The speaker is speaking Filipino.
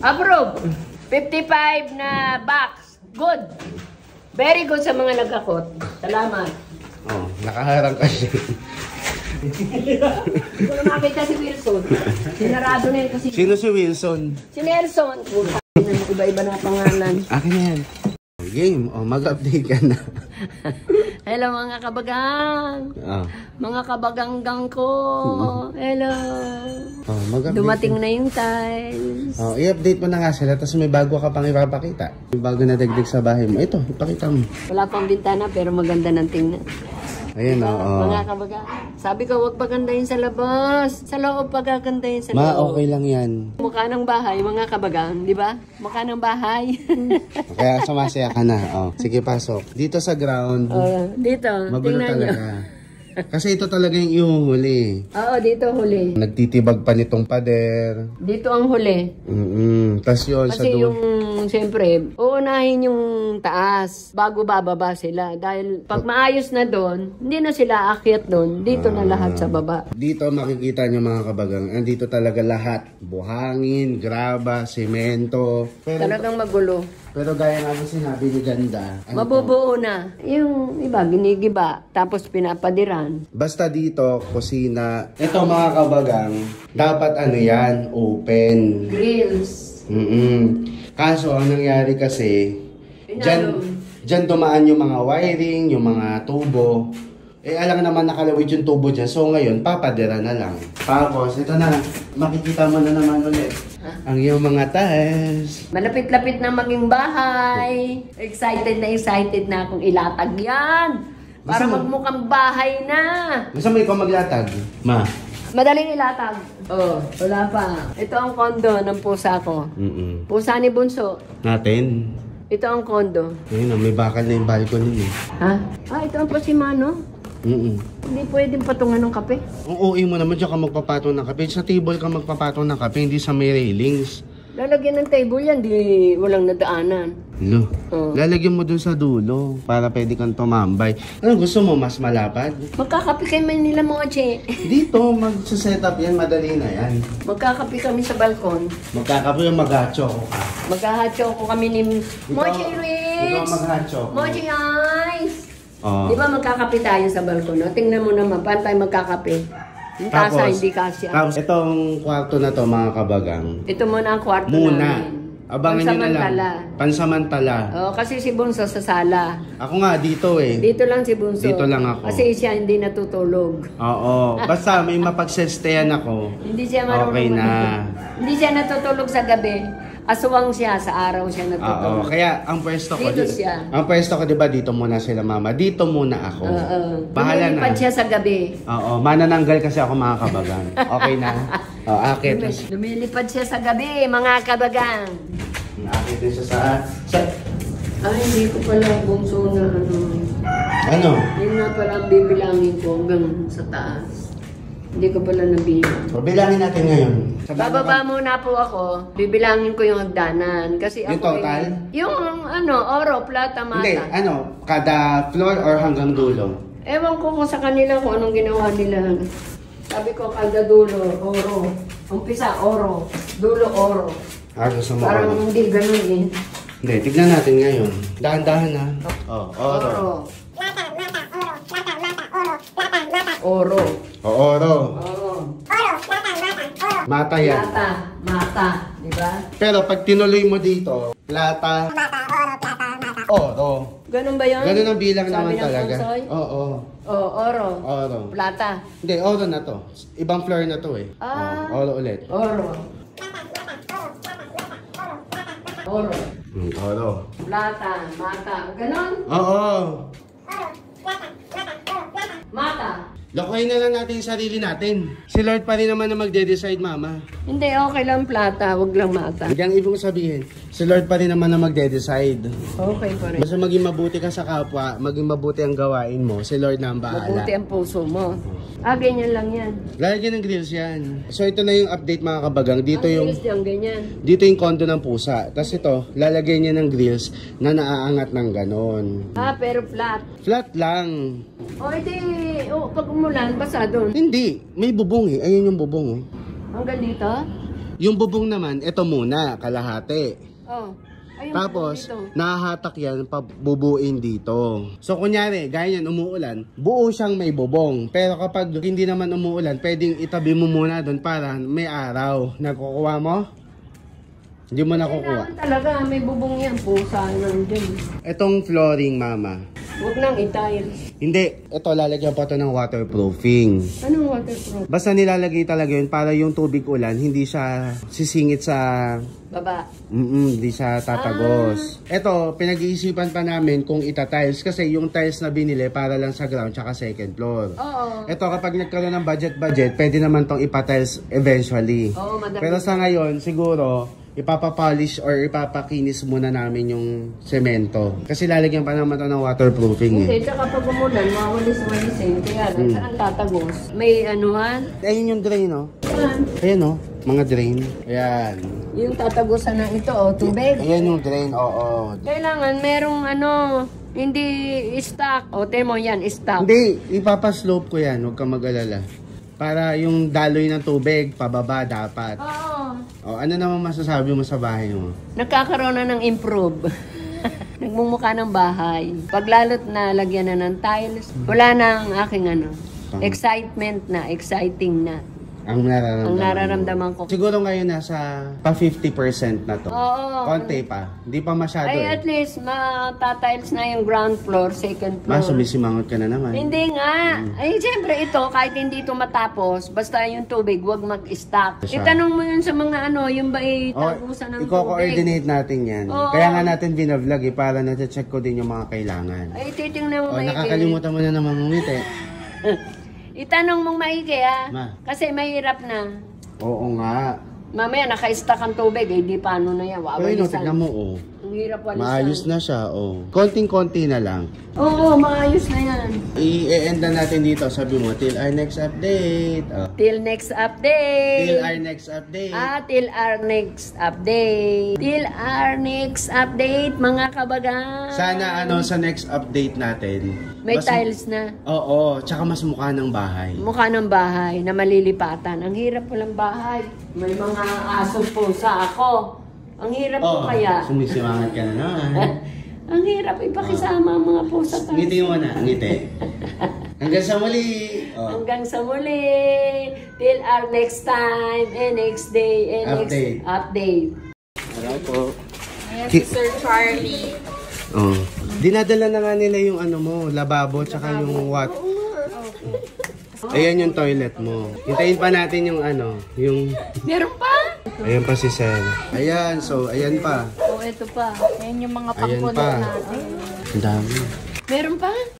Approve. 55 na box. Good. Very good sa mga nagkakot. Salamat. Oh, nakaharang ka siya. Hindi ko na makita si Wilson. Sinarado na yun kasi. Sino si Wilson? Si Nelson. Iba-iba na pangalan. Akin na yan. Game. Oh, mag-update ka na. Hello mga kabagang. Mga kabaganggang ko. Hello. Oh, mag-update. Dumating na yung tiles. Oh, i-update mo na nga sila, tapos may bago ka pang ipapakita. May bago na dagdag sa bahay mo. Ito, ipakita mo. Wala pang bintana pero maganda ng tingnan. Ayan, Diba? oo. Mga kabagang. Sabi ko, huwag pagandahin sa labas. Sa loob pagagandahin sa Ma, loob. okay lang yan. Mukha ng bahay, mga kabagang. Di ba? Mukha ng bahay. Kaya sumasaya ka na. Oh, sige, pasok. Dito sa ground, Dito, magulo tingnan nyo. talaga. Kasi ito talaga yung ihuhuli. Oo, dito huli. Nagtitibag pa nitong pader. Dito ang huli. Tapos yun, sa Kasi dulo. yung, siyempre, uunahin yung taas bago bababa sila. Dahil pag maayos na doon, hindi na sila aakyat doon. Dito na lahat sa baba. Dito makikita nyo mga kabagang, andito talaga lahat. Buhangin, graba, semento. Talagang magulo. Pero gaya nga mo sinabi ni Ganda. ano Mabubuo na. Yung iba, ginigiba. Tapos pinapadiran. Basta dito, kusina. Ito mga kabagang, dapat ano yan, open. Grills. Kaso, ang nangyari kasi, dyan dumaan yung mga wiring, yung mga tubo. Alam naman nakalawit yung tubo dyan. So ngayon, papadira na lang. Tapos, ito na, makikita mo na naman ulit. ang iyong mga tiles. Malapit-lapit na maging bahay. Excited na akong ilatag yan. Para Gusto mo? magmukhang bahay na. Gusto mo ikaw maglatag? Ma. Madaling ilatag. Oh, wala pa. Ito ang kondo ng pusa ko. Pusa ni Bunso. Natin. Ito ang kondo. Ayun, may bakal na yung balcony niya. Ha? Ito ang pasimano. Hindi pwedeng patungan ng kape. Ang OA mo naman dyan ka magpapatong ng kape. Sa table ka magpapatong ng kape, hindi sa may railings. Lalagyan ng table yan, di walang nadaanan. Lo, Oh. lalagyan mo dun sa dulo para pwede kang tumambay. Ano gusto mo, mas malapad? Magkakape kay Manila Moche. Dito, mag-set up yan, madali na yan. Magkakape kami sa balkon. Magkakape yung mag-hacho ko ka. Maghahatso ko kami ni Moche Ikaw Rich. mag-hacho. Moche Ice. Oh. Di ba magkakape tayo sa balkon? No? Tingnan mo naman, paano tayo magkakape? Yung tasa, hindi kasya. Tapos, itong kwarto na to, mga kabagang. Ito muna ang kwarto Muna. namin. Abangan nyo na lang. Pansamantala. Oh, kasi si Bunso sa sala. Ako nga, dito eh. Dito lang si Bunso. Dito lang ako. Kasi siya hindi natutulog. Oo. Basta may mapagsesteyan ako. Hindi siya marunong Okay na. Hindi siya natutulog sa gabi. Aswang siya, sa araw siya Oo. natutulog. Kaya ang pwesto ko, Dito siya. ang pwesto ko, di ba, dito muna sila mama. Dito muna ako. Bahala na. Lumilipad siya sa gabi. Oo. Manananggal kasi ako mga kabagang. Okay na. Akit. Lumilipad siya sa gabi, mga kabagang. Akit din siya sa... Ay, hindi ko pala Bunso na ano. Ano? Yun nga pala ang bibilangin ko hanggang sa taas. Hindi ko pala nabilang. O, bilangin natin ngayon. Bababa muna po ako. Bibilangin ko yung hagdanan. Kasi Yung ako total? Yung oro, plata, mata. Hindi, kada floor or hanggang dulo? Ewan ko kung sa kanila kung anong ginawa nila. Sabi ko kada dulo, oro. Umpisa, oro. Dulo, oro. Gusto mo Parang oro? hindi ganun eh. Hindi, tignan natin ngayon. Dahan-dahan ha. Oro. Oro. Oro. Oro. Mata yan. Mata. Diba? Pero pag tinuloy mo dito, plata, oro. Ganun ba yun? Ganun ang bilang Sabi naman ng talaga. Konsoy? Oo. Oro. Oro. Plata. Hindi, oro na to. Ibang floor na to eh. Oro ulit. Oro. Oro. Oro. Plata. Mata. Ganon? Oo. Mata. Lokohin na lang natin yung sarili natin. Si Lord pa rin naman na magde-decide, mama. Hindi, okay lang plata. Wag lang mata. Hindi ang ibig sabihin, si Lord pa rin naman na magde-decide. Okay pa rin. Basta maging mabuti ka sa kapwa, maging mabuti ang gawain mo, si Lord na ang bahala. Mabuti ang puso mo. Ganyan lang yan. Lalagyan ng grills yan. So ito na yung update mga kabagang. Dito yung Ganyan. dito yung kondo ng pusa. Tapos ito, lalagyan niya ng grills na naaangat ng ganon. Pero flat. Flat lang. Pag umulan, basa doon. Hindi, may bubong eh. Ayun yung bubong oh. Hanggang dito? Yung bubong naman, ito muna, kalahati. Ayun, Tapos, dito. nahahatak yan, pabubuin dito. So, kunyari, gaya yan, umuulan, buo siyang may bubong. Pero kapag hindi naman umuulan, pwedeng itabi mo muna doon para may araw. Nakukuha mo? Hindi mo nakukuha. Kailangan talaga, may bubong yan. Pusa nandun. Itong flooring, mama. Huwag nang i-tiles. Hindi, ito lalagyan pa ito ng waterproofing. Anong waterproof? Basta nilalagay talaga yun para yung tubig ulan, hindi siya sisingit sa... Baba. hindi siya tatagos. Ito, pinag-iisipan pa namin kung ita-tiles kasi yung tiles na binili para lang sa ground tsaka second floor. Oo. Ito, kapag nagkaroon ng budget, pwede naman tong ipa-tiles eventually. Oo, madami. Pero sa ngayon, siguro, ipapapolish or ipapakinis muna namin yung semento. Kasi lalagyan pa naman ito ng waterproofing Hindi, eh. tsaka pag umulan, mawalis-walisin. Kaya lang, saan tatagos? May anuhan? Ayun yung drain, no? Saan? Ayan, no? Mga drain. Ayan. Yung tatagosan na ito, tubig. Ayan yung drain, oo. Kailangan merong hindi stock. Temo yan, stock. Hindi, ipapaslope ko yan. Huwag kang mag-alala. Para yung daloy ng tubig, pababa dapat. Oo. Ano naman masasabi mo sa bahay mo? Nagkakaroon na ng improve. Nagmumukha ng bahay. Pag lalo't na lagyan na ng tiles, wala na ang aking excitement na, exciting na. Ang nararamdaman. Ang nararamdaman ko. Siguro ngayon nasa pa 50% na to. Oo. Konti pa. Hindi pa masyado Ay, at least, matatiles na yung ground floor, second floor. sumisimangot ka na naman. Hindi nga. Ay, siyempre ito, kahit hindi ito matapos, basta yung tubig, huwag mag-stock. Siya. Itanong mo yun sa mga yung ba tagusan ng tubig. I-coordinate natin yan. Oo. Kaya nga natin binavlog para na-check ko din yung mga kailangan. Ay, titingnan mo maigi. Nakakalimutan mo na naman ngumiti. Itanong mong maigi, ha? Ma. Kasi mahirap na. Oo nga. Mamaya, naka-stock ang tubig, di paano na yan. Pero tignan mo, oh. Ang hirap walisan. Maayos na siya, oh. Konting-konti na lang. Oo, maayos na yan. I-end na natin dito. Sabi mo, till our next update. Oh. Till next update. Till our next update. Till our next update. Till our next update, mga kabagan. Sana sa next update natin. May tiles na. Oo, tsaka mas mukha ng bahay. Mukha ng bahay na malilipatan. Ang hirap walang bahay. May mga aso pusa ako. Ang hirap ko kaya. Sumisimangat ka na naman. Ang hirap ipakisama ang mga pusa. Ngiti mo na, ngiti. Hanggang sa muli. Hanggang sa muli. Till our next time and next day and Update. next update. Hello po. Ayan si Sir Charlie. Oh. Dinadala na nga nila yung mo, lababo, tsaka yung what. Ayan yung toilet mo. Hintayin pa natin yung yung... Meron pa? Ayan pa si Sel. Ayan, so ayan pa. Oh, ito pa. Ayan yung mga Ayan pangkulo pa. natin. Ang dami. Meron pa?